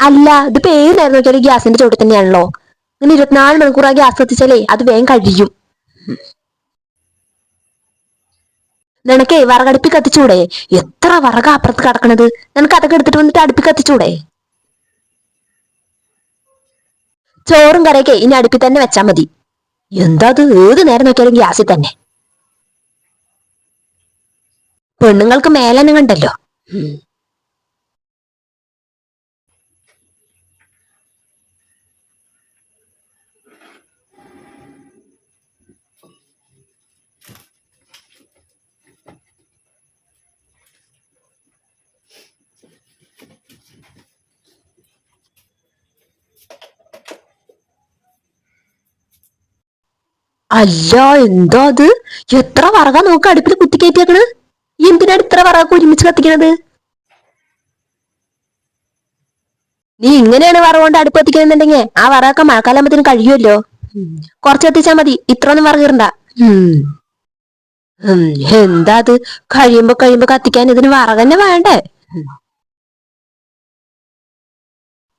അല്ല ഇതിപ്പോ ഏത് നേരം നോക്കിയാലും ഗ്യാസിന്റെ ചോട്ടിൽ തന്നെയാണല്ലോ. ഇങ്ങനെ 24 മണിക്കൂർ ആ ഗ്യാസ് കത്തിച്ചാലേ അത് വേഗം കഴിയും. നിനക്കേ വിറകടുപ്പി കത്തിച്ചൂടെ? എത്ര വിറകാ അപ്പുറത്ത് കിടക്കണത്. നിനക്ക് അതൊക്കെ എടുത്തിട്ട് വന്നിട്ട് അടുപ്പി കത്തിച്ചൂടെ? ചോറും കറിയൊക്കെ ഇനി അടുപ്പിൽ തന്നെ വെച്ചാ മതി. എന്താ അത് ഏത് നേരം നോക്കിയാലും ഗ്യാസിൽ തന്നെ. പെണ്ണുങ്ങൾക്ക് മേലനം കണ്ടല്ലോ. അല്ല എന്തോ അത്, എത്ര വറകാ നോക്ക് അടുപ്പിൽ കുത്തിക്കയറ്റിയേക്കണ്. എന്തിനാണ് ഇത്ര വറകൊക്കെ ഒരുമിച്ച് കത്തിക്കണത്? നീ ഇങ്ങനെയാണ് വറവ് കൊണ്ട് അടുപ്പ് കത്തിക്കുന്നുണ്ടെങ്കിൽ ആ വറകൊക്കെ മഴക്കാലാകുമ്പത്തിന് കഴിയുമല്ലോ. കുറച്ച് കത്തിച്ചാ മതി, ഇത്രയൊന്നും വറകിടണ്ട. എന്താ അത്, കഴിയുമ്പോ കഴിയുമ്പോ കത്തിക്കാൻ ഇതിന് വറക് തന്നെ വേണ്ടേ?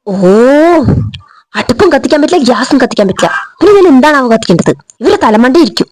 ഓ, അടുപ്പും കത്തിക്കാൻ പറ്റില്ല, ഗ്യാസും കത്തിക്കാൻ പറ്റില്ല. പിന്നെ ഞാൻ എന്താണാവോ കത്തിക്കേണ്ടത്? ഇവരെ തലമണ്ട ഇരിക്കും.